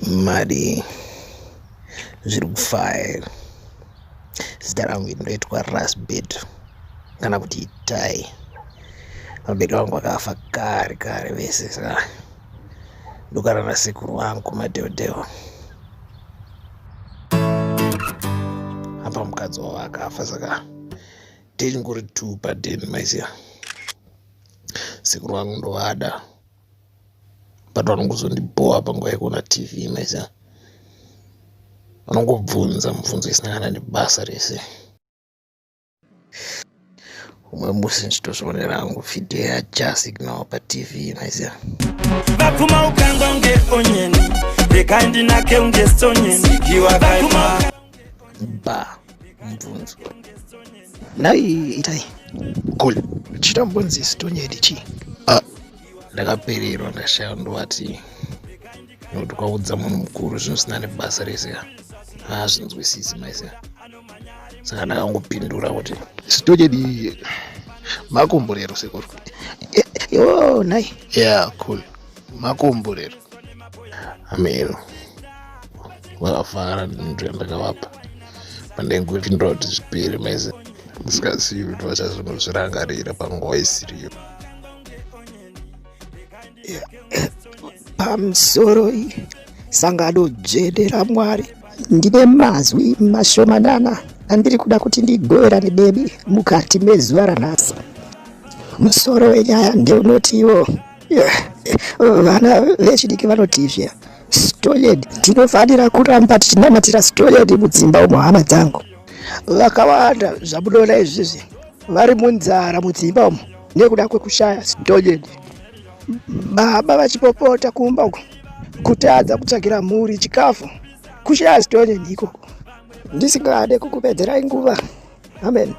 mari zviri kufaya. Zita rangu inoitwa Rasbed kana kuti Itai. Vabereki vangu vakafa kare vese, saka ndogara nasekuru vangu madheodheo. Apa mukadzi wavo akafa, saka tichingori 2 padeni maisiya. Sekuru vangu ndovada but vanongozondibhoa panguva yekuona TV maisiya. Vanongobvunza mubvunzo isina kana nebasa rese. Umwe musi ndichitozvionera hangu vhidhiyo yaJasignaw paTV maisiya. Vapfuma ukanga unge onyeni rekandi nake unge sonyeni iwa kaima ba mubvunzo nai Itai cool chitambonzi stonyedi chi ndakapererwa ndashaya ndowati nokuti kwaudza munhu mukuru zvinosina nebasa rese zvinzwisisi maisiya. Saka ndakangopindura kuti stonyedi makomborero sekuru. Yo nai yeah cool makomborero ameno vakafara ndakavapa pandaingopindura kuti zvipere maise musikazivi kuti vachazonozvirangarira panguva isiriyo. Pamusoro sangano dzvene raMwari ndine mazwi mashomanana andiri kuda kuti ndigovera nebebi mukati mezuva ranhasi. Musoro wenyaya ndeunoti iwo vana vechidiki vanotivya Stonyedi. Tinofanira kuramba tichinamatira Stonyedi mudzimba umo. Hama dzangu vakawanda zvamunoona izvizvi vari munzara mudzimba umo nekuda kwekushaya Stonyedi. Baba vachipopota kumba uko kutadza kutsvagira mhuri chikafu, kushaya Stonyedi ikoko. Ndisingade kukupedzerai nguva. Amen.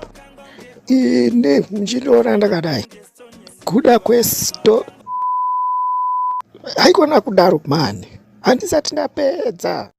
Ine muchinoona ndakadai kuda haikona kudaro mani, handisati ndapedza.